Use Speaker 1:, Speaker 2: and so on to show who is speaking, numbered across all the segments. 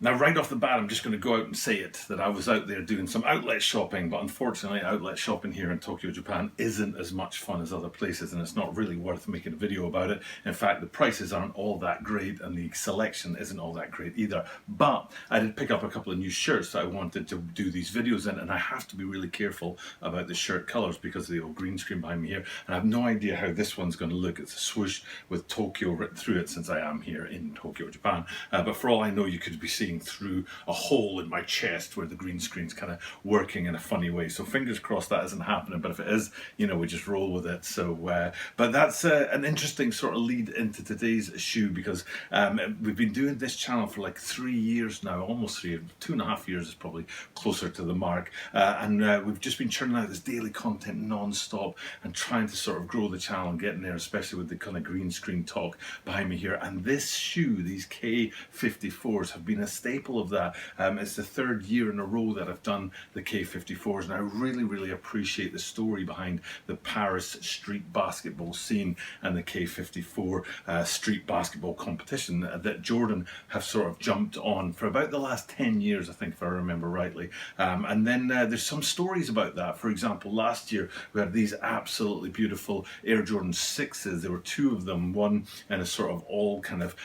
Speaker 1: Now, right off the bat, I'm just going to go out and say it, that I was out there doing some outlet shopping, but unfortunately, outlet shopping here in Tokyo, Japan isn't as much fun as other places, and it's not really worth making a video about it. In fact, the prices aren't all that great, and the selection isn't all that great either. But I did pick up a couple of new shirts that I wanted to do these videos in, and I have to be really careful about the shirt colours because of the old green screen behind me here, and I have no idea how this one's going to look. It's a swoosh with Tokyo written through it, since I am here in Tokyo, Japan. But for all I know, you could be seeing through a hole in my chest where the green screen's kind of working in a funny way. So fingers crossed that isn't happening, but if it is, you know, we just roll with it. So, but that's an interesting sort of lead into today's shoe, because we've been doing this channel for like 3 years now, almost 2.5 years is probably closer to the mark. And we've just been churning out this daily content non-stop and trying to sort of grow the channel and getting there, especially with the kind of green screen talk behind me here. And this shoe, these K54s, have been a staple of that. It's the 3rd year in a row that I've done the K54s, and I really appreciate the story behind the Paris street basketball scene and the K54 street basketball competition that Jordan have sort of jumped on for about the last 10 years, I think, if I remember rightly. And then there's some stories about that. For example, last year we had these absolutely beautiful Air Jordan 6s. There were 2 of them, one in a sort of all kind of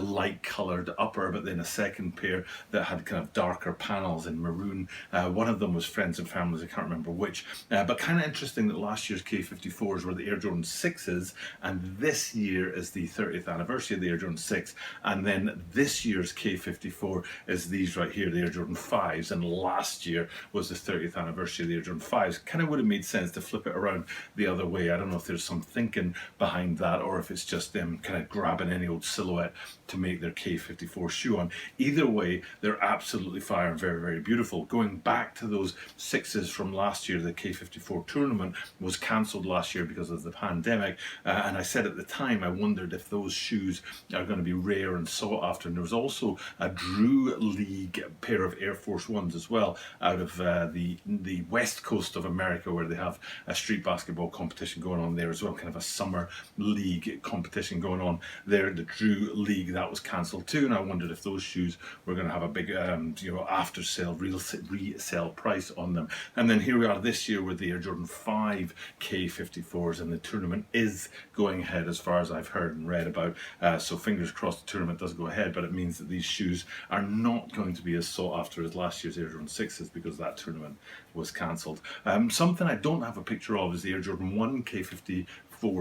Speaker 1: light coloured upper, but then a second pair that had kind of darker panels in maroon. One of them was Friends and Families, I can't remember which. But kind of interesting that last year's K54s were the Air Jordan 6s, and this year is the 30th anniversary of the Air Jordan 6, and then this year's K54 is these right here, the Air Jordan 5s, and last year was the 30th anniversary of the Air Jordan 5s. Kind of would have made sense to flip it around the other way. I don't know if there's some thinking behind that, or if it's just them kind of grabbing any old silhouette to make their K54 shoe on. Either way, they're absolutely fire and very beautiful. Going back to those 6s from last year, the K54 tournament was cancelled last year because of the pandemic, and I said at the time I wondered if those shoes are going to be rare and sought after. And there was also a Drew League pair of Air Force Ones as well, out of the west coast of America, where they have a street basketball competition going on there as well, kind of a summer league competition going on there. The Drew League, that was cancelled too, and I wondered if those shoes were going to have a big after sale resale price on them. And then here we are this year with the Air Jordan 5 K54s, and the tournament is going ahead as far as I've heard and read about. So fingers crossed the tournament does go ahead, but it means that these shoes are not going to be as sought after as last year's Air Jordan 6s because that tournament was cancelled. Something I don't have a picture of is the Air Jordan 1 K54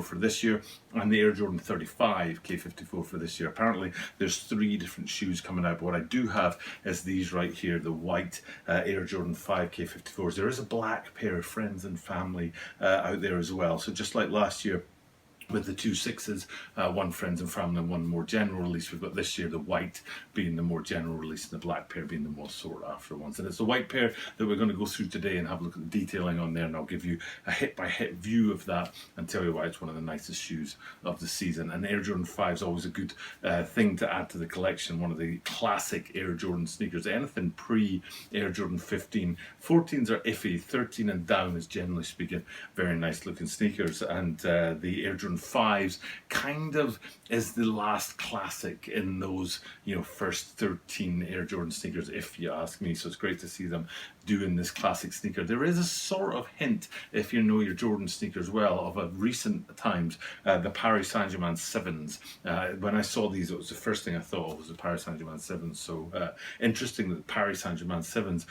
Speaker 1: for this year and the Air Jordan 35 K54 for this year. Apparently there's 3 different shoes coming out, but what I do have is these right here, the white Air Jordan 5 K54s. There is a black pair of Friends and Family out there as well. So just like last year with the 2 6s, one Friends and Family and one more general release, we've got this year the white being the more general release and the black pair being the more sought after ones. And it's the white pair that we're going to go through today and have a look at the detailing on there, and I'll give you a hit by hit view of that and tell you why it's one of the nicest shoes of the season. And Air Jordan 5 is always a good thing to add to the collection, one of the classic Air Jordan sneakers. Anything pre Air Jordan 15, 14s are iffy, 13 and down is generally speaking very nice looking sneakers, and the Air Jordan 5s kind of is the last classic in those, you know, first 13 Air Jordan sneakers, if you ask me. So it's great to see them doing this classic sneaker. There is a sort of hint, if you know your Jordan sneakers well, of a recent times, the Paris Saint-Germain 7s. When I saw these, it was the first thing I thought of was the Paris Saint-Germain 7s. So interesting that the Paris Saint-Germain 7s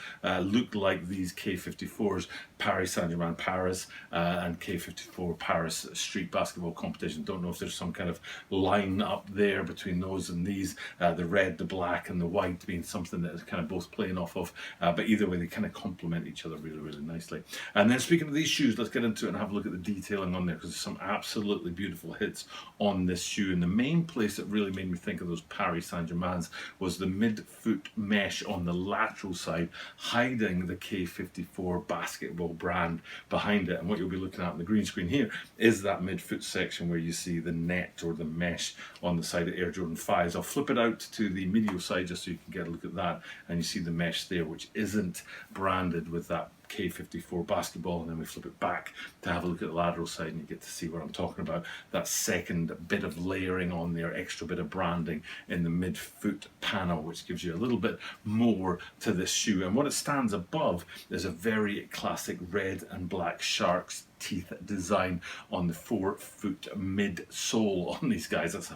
Speaker 1: look like these K54s, Paris Saint-Germain Paris and K54 Paris street basketball competition. Don't know if there's some kind of line up there between those and these, the red, the black and the white being something that is kind of both playing off of, but either way they kind of complement each other really nicely. And then speaking of these shoes, let's get into it and have a look at the detailing on there, because there's some absolutely beautiful hits on this shoe. And the main place that really made me think of those Paris Saint-Germains was the mid-foot mesh on the lateral side, hiding the K54 basketball brand behind it. And what you'll be looking at on the green screen here is that mid-foot section where you see the net or the mesh on the side of Air Jordan 5s. I'll flip it out to the medial side just so you can get a look at that, and you see the mesh there, which isn't branded with that K54 basketball, and then we flip it back to have a look at the lateral side, and you get to see what I'm talking about. That second bit of layering on there, extra bit of branding in the midfoot panel, which gives you a little bit more to this shoe. And what it stands above is a very classic red and black shark's teeth design on the forefoot midsole on these guys. That's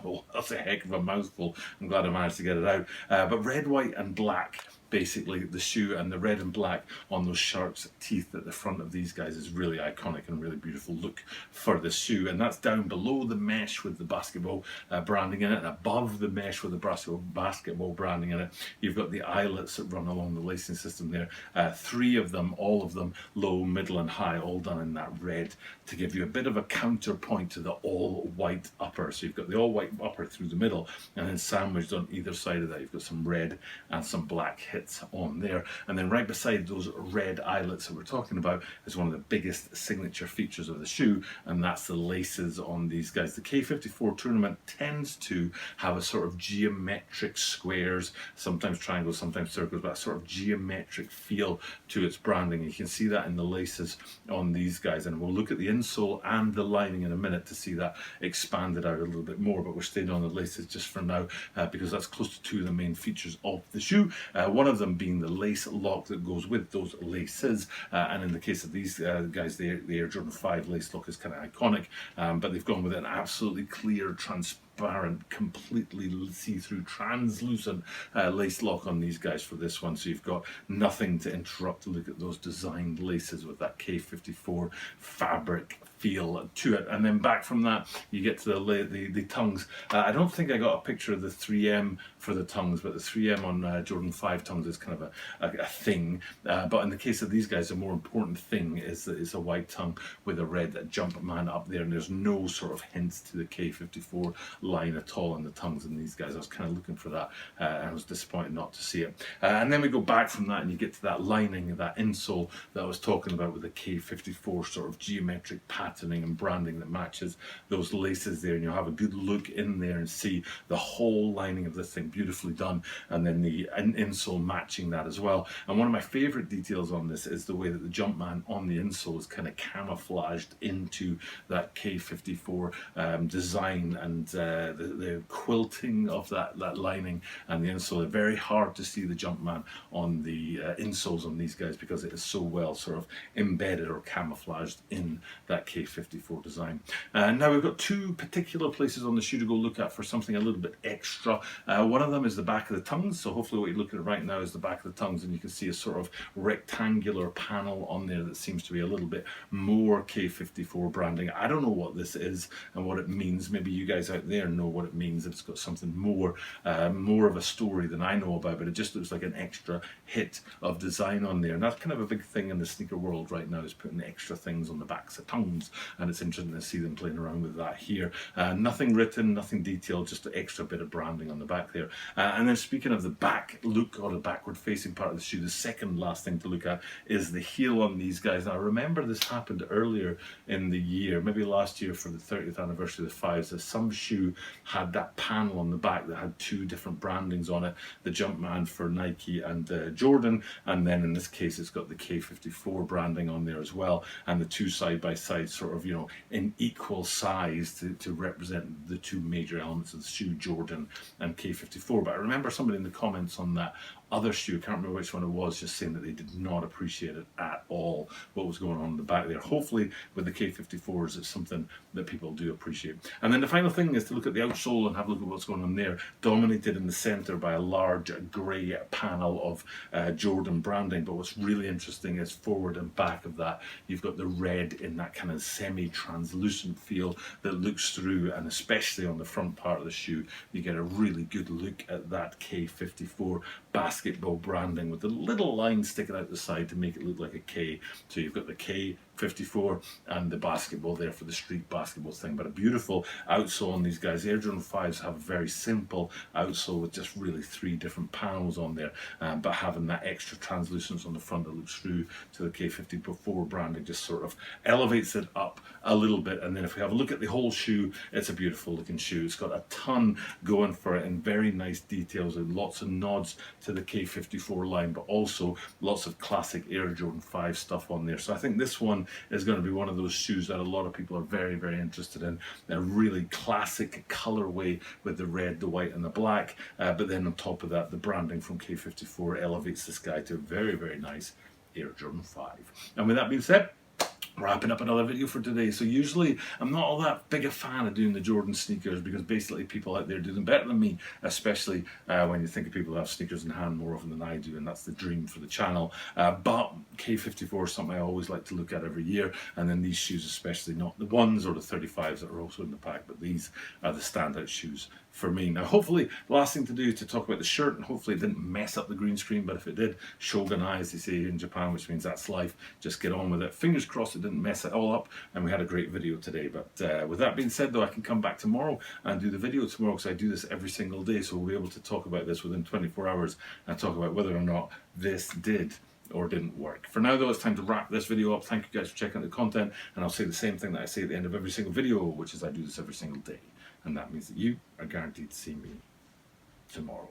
Speaker 1: a heck of a mouthful. I'm glad I managed to get it out. But red, white and black, basically the shoe, and the red and black on those shark's teeth at the front of these guys is really iconic and really beautiful look for the shoe. And that's down below the mesh with the basketball branding in it, and above the mesh with the basketball branding in it, you've got the eyelets that run along the lacing system there. 3 of them, all of them low, middle and high, all done in that red to give you a bit of a counterpoint to the all white upper. So you've got the all white upper through the middle, and then sandwiched on either side of that you've got some red and some black hits on there. And then right beside those red eyelets that we're talking about is one of the biggest signature features of the shoe, and that's the laces on these guys. The K54 tournament tends to have a sort of geometric squares, sometimes triangles, sometimes circles, but a sort of geometric feel to its branding. You can see that in the laces on these guys, and we'll look at the insole and the lining in a minute to see that expanded out a little bit more, but we're staying on the laces just for now because that's close to 2 of the main features of the shoe. One of them being the lace lock that goes with those laces, and in the case of these guys, the Air Jordan 5 lace lock is kind of iconic, but they've gone with an absolutely clear, transparent, completely see-through, translucent lace lock on these guys for this one, so you've got nothing to interrupt the look at those designed laces with that K54 fabric feel to it. And then back from that you get to the tongues. I don't think I got a picture of the 3M for the tongues, but the 3M on Jordan 5 tongues is kind of a thing, but in the case of these guys, the more important thing is a white tongue with a red jump man up there, and there's no sort of hints to the K54 line at all on the tongues in these guys. I was kind of looking for that, and I was disappointed not to see it. And then we go back from that and you get to that lining, that insole that I was talking about with the K54 sort of geometric patterning and branding that matches those laces there, and you'll have a good look in there and see the whole lining of this thing beautifully done, and then the insole matching that as well. And one of my favorite details on this is the way that the Jumpman on the insole is kind of camouflaged into that K54 design, and the quilting of that lining and the insole. They're very hard to see the Jumpman on the insoles on these guys because it is so well sort of embedded or camouflaged in that K54 design. Now we've got 2 particular places on the shoe to go look at for something a little bit extra. One of them is the back of the tongues, so hopefully what you're looking at right now is the back of the tongues, and you can see a sort of rectangular panel on there that seems to be a little bit more K54 branding. I don't know what this is and what it means. Maybe you guys out there know what it means, if it's got something more of a story than I know about, but it just looks like an extra hit of design on there, and that's kind of a big thing in the sneaker world right now, is putting extra things on the backs of tongues, and it's interesting to see them playing around with that here. Nothing written, nothing detailed, just an extra bit of branding on the back there. And then speaking of the back look, or the backward facing part of the shoe, the second last thing to look at is the heel on these guys. Now I remember this happened earlier in the year, maybe last year for the 30th anniversary of the 5s, that some shoe had that panel on the back that had 2 different brandings on it, the Jumpman for Nike and Jordan, and then in this case it's got the K54 branding on there as well, and the 2 side by side sort of, you know, in equal size to represent the 2 major elements of the shoe, Jordan and K54. But I remember somebody in the comments on that other shoe, I can't remember which one it was, just saying that they did not appreciate it at all, what was going on in the back there. Hopefully with the K54s it's something that people do appreciate. And then the final thing is to look at the outsole and have a look at what's going on there, dominated in the center by a large grey panel of Jordan branding. But what's really interesting is forward and back of that you've got the red in that kind of semi-translucent feel that looks through, and especially on the front part of the shoe you get a really good look at that K54 basketball branding with the little line sticking out the side to make it look like a K. So you've got the K 54 and the basketball there for the street basketball thing. But a beautiful outsole on these guys. Air Jordan 5s have a very simple outsole with just really 3 different panels on there, but having that extra translucence on the front that looks through to the K54 branding just sort of elevates it up a little bit. And then if we have a look at the whole shoe, it's a beautiful looking shoe. It's got a ton going for it and very nice details and lots of nods to the K54 line, but also lots of classic Air Jordan 5 stuff on there. So I think this one is going to be one of those shoes that a lot of people are very, very interested in. A really classic colorway with the red, the white and the black, but then on top of that, the branding from K54 elevates this guy to a very, very nice Air Jordan 5. And with that being said, wrapping up another video for today. So usually I'm not all that big a fan of doing the Jordan sneakers because basically people out there do them better than me, especially when you think of people who have sneakers in hand more often than I do, and that's the dream for the channel. But K54 is something I always like to look at every year, and then these shoes especially, not the ones or the 35s that are also in the pack, but these are the standout shoes for me. Now hopefully the last thing to do is to talk about the shirt, and hopefully it didn't mess up the green screen, but if it did, shogun eyes, they say in Japan, which means that's life. Just get on with it. Fingers crossed it didn't mess it all up, and we had a great video today. But with that being said though, I can come back tomorrow and do the video tomorrow because I do this every single day, so we'll be able to talk about this within 24 hours and talk about whether or not this did or didn't work. For now though, it's time to wrap this video up. Thank you guys for checking out the content, and I'll say the same thing that I say at the end of every single video, which is I do this every single day, and that means that you are guaranteed to see me tomorrow.